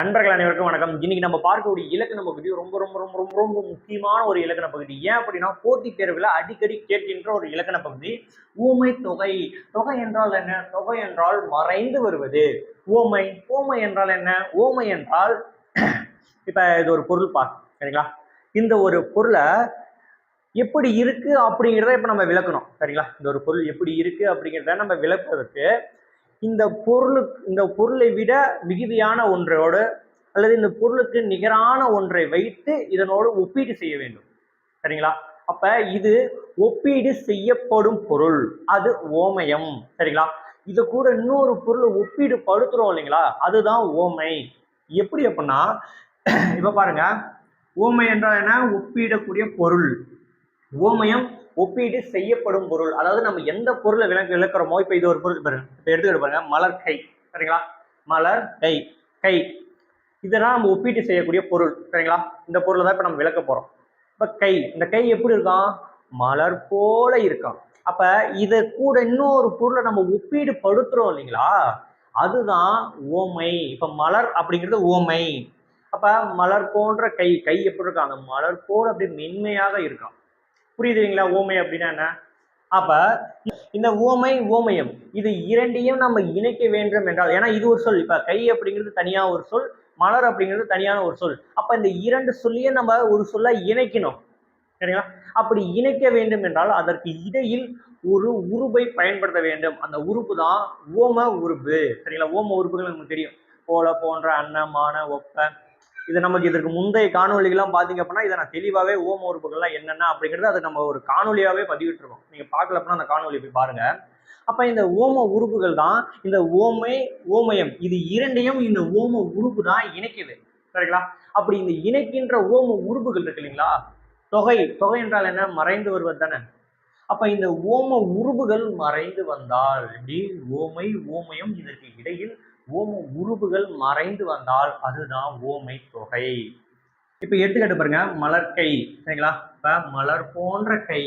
நண்பர்கள் அனைவருக்கும் வணக்கம். இன்னைக்கு நம்ம பார்க்கக்கூடிய இலக்கண பகுதி ரொம்ப ரொம்ப ரொம்ப ரொம்ப ரொம்ப முக்கியமான ஒரு இலக்கண பகுதி. ஏன் அப்படின்னா போட்டித் தேர்வுல அடிக்கடி கேட்கின்ற ஒரு இலக்கண பகுதி. ஊமை தொகை. தொகை என்றால் என்ன? தொகை என்றால் மறைந்து வருவது. ஓமை. ஓமை என்றால் என்ன? ஓமை என்றால் இப்ப இது ஒரு பொருள் சரிங்களா? இந்த ஒரு பொருளை எப்படி இருக்கு அப்படிங்கிறத இப்ப நம்ம விளக்கணும். சரிங்களா? இந்த ஒரு பொருள் எப்படி இருக்கு அப்படிங்கிறத நம்ம விளக்குவதற்கு இந்த பொருளை விட மிகுதியான ஒன்றோடு அல்லது இந்த பொருளுக்கு நிகரான ஒன்றை வைத்து இதனோடு ஒப்பீடு செய்ய வேண்டும். சரிங்களா? அப்ப இது ஒப்பீடு செய்யப்படும் பொருள், அது ஓமயம். சரிங்களா? இது கூட இன்னொரு பொருளை ஒப்பீடு படுத்துறோம் இல்லைங்களா, அதுதான் ஓமை. எப்படி அப்படின்னா இப்ப பாருங்க, ஓமை என்றால் என்ன? ஒப்பிடக்கூடிய பொருள். ஓமயம் ஒப்பீடு செய்யப்படும் பொருள். அதாவது நம்ம எந்த பொருளை விளக்குறோமோ, இப்ப இது ஒரு பொருள். இப்ப எடுத்துக்கிட்டு பாருங்க, மலர் கை. சரிங்களா? மலர் கை. கை இதெல்லாம் நம்ம ஒப்பீட்டு செய்யக்கூடிய பொருள். சரிங்களா? இந்த பொருளை தான் இப்ப நம்ம விளக்க போறோம். இப்ப கை, இந்த கை எப்படி இருக்கான்? மலர் போல இருக்கான். அப்ப இத கூட இன்னொரு பொருளை நம்ம ஒப்பீடு படுத்துறோம் இல்லைங்களா, அதுதான் ஓமை. இப்ப மலர் அப்படிங்கிறது ஓமை. அப்ப மலர் போன்ற கை. கை எப்படி இருக்கான்? அந்த மலர் போல அப்படி மென்மையாக இருக்கான். புரியுதுங்களா? ஓமை அப்படின்னா என்ன? அப்ப இந்த ஓமை ஓமயம் இது இரண்டையும் நம்ம இணைக்க வேண்டும் என்றால், ஏன்னா இது ஒரு சொல். இப்ப கை அப்படிங்கிறது தனியா ஒரு சொல், மலர் அப்படிங்கிறது தனியான ஒரு சொல். அப்ப இந்த இரண்டு சொல்லையும் நம்ம ஒரு சொல்ல இணைக்கணும். சரிங்களா? அப்படி இணைக்க வேண்டும் என்றால் அதற்கு இடையில் ஒரு உருபை பயன்படுத்த வேண்டும். அந்த உறுப்பு தான் ஓம உறுப்பு. சரிங்களா? ஓம உறுப்புகள் நமக்கு தெரியும். போல, போன்ற, அன்ன, மான, ஒப்ப. இது நமக்கு இதற்கு முந்தைய காணொலிகள்லாம் பார்த்தீங்க அப்படின்னா இதை நான் தெளிவாகவே ஓம உறுப்புகள்லாம் என்னென்ன அப்படிங்கிறது அதை நம்ம ஒரு காணொலியாகவே பதிவிட்டுருக்கோம். நீங்க பார்க்கல அப்படின்னா அந்த காணொலி போய் பாருங்க. அப்ப இந்த ஓம உறுப்புகள் தான் இந்த ஓமை ஓமயம், இது இரண்டையும் இந்த ஓம உறுப்பு தான் இணைக்குது. சரிங்களா? அப்படி இந்த இணைக்கின்ற ஓம உறுப்புகள் இருக்கு இல்லைங்களா, தொகை. தொகை என்றால் என்ன? மறைந்து வருவது தானே. அப்ப இந்த ஓம உறுப்புகள் மறைந்து வந்தால், இப்படி ஓமை ஓமயம் இதற்கு இடையில் ஓம உறுப்புகள் மறைந்து வந்தால் அதுதான் ஓமை தொகை. இப்ப எடுத்துக்காட்டு பாருங்க, மலர்கை. சரிங்களா? இப்ப மலர் போன்ற கை.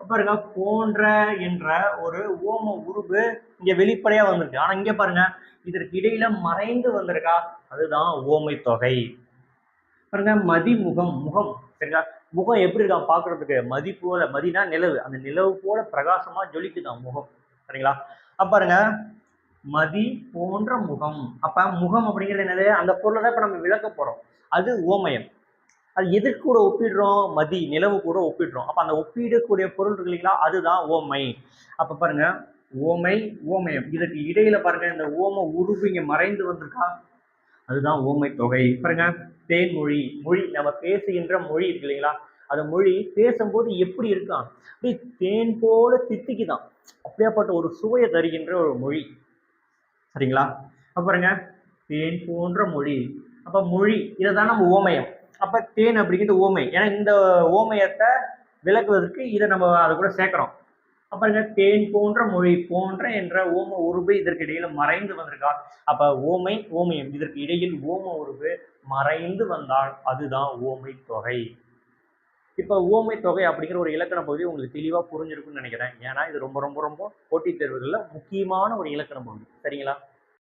பாருங்க, போன்ற என்ற ஒரு ஓம உருவு இங்க வெளிப்படையா வந்திருக்கு. ஆனா இங்க பாருங்க, இதற்கு இடையில மறைந்து வந்திருக்கா, அதுதான் ஓமை தொகை. பாருங்க, மதிமுகம். முகம். சரிங்களா? முகம் எப்படி இருக்கான் பாக்குறதுக்கு? மதி போல. மதினா நிலவு. அந்த நிலவு போல பிரகாசமா ஜொலிக்குதான் முகம். சரிங்களா? அப்ப பாருங்க, மதி போன்ற முகம். அப்ப முகம் அப்படிங்கிறது என்னது? அந்த பொருளை தான் இப்ப நம்ம விளக்க போறோம். அது ஓமயம். அது எதுக்கு கூட ஒப்பிடுறோம்? மதி, நிலவு கூட ஒப்பிடுறோம். அப்ப அந்த ஒப்பிடக்கூடிய பொருள் இருக்கு இல்லைங்களா, அதுதான் ஓமை. அப்ப பாருங்க, ஓமை ஓமயம் இதற்கு இடையில பாருங்க, இந்த ஓம உருவு இங்க மறைந்து வந்திருக்கா, அதுதான் ஓமை தொகை. பாருங்க, தேன்மொழி. மொழி, நம்ம பேசுகின்ற மொழி இருக்கு இல்லைங்களா, அந்த மொழி பேசும்போது எப்படி இருக்கான்? அப்படி தேன் போல தித்திக்குதான். அப்படியாப்பட்ட ஒரு சுவையை தருகின்ற ஒரு மொழி. சரிங்களா? அப்ப பாருங்க, தேன் போன்ற மொழி. அப்ப மொழி இதைதான் நம்ம ஓமயம். அப்ப தேன் அப்படிங்கிறது ஓமை. ஏன்னா இந்த ஓமயத்தை விளக்குவதற்கு இதை நம்ம அது கூட சேர்க்கிறோம். பாருங்க, தேன் போன்ற மொழி. போன்ற என்ற ஓம உருவு இதற்கு இடையில மறைந்து வந்திருக்கா, அப்ப ஓமை ஓமயம் இதற்கு இடையில் ஓம உருவு மறைந்து வந்தால் அதுதான் ஓமை தொகை. இப்ப ஓமை தொகை அப்படிங்கிற ஒரு இலக்கண பகுதி உங்களுக்கு தெளிவா புரிஞ்சிருக்கும்னு நினைக்கிறேன். ஏன்னா இது ரொம்ப ரொம்ப ரொம்ப போட்டித் தேர்வுகள்ல முக்கியமான ஒரு இலக்கண பகுதி. சரிங்களா?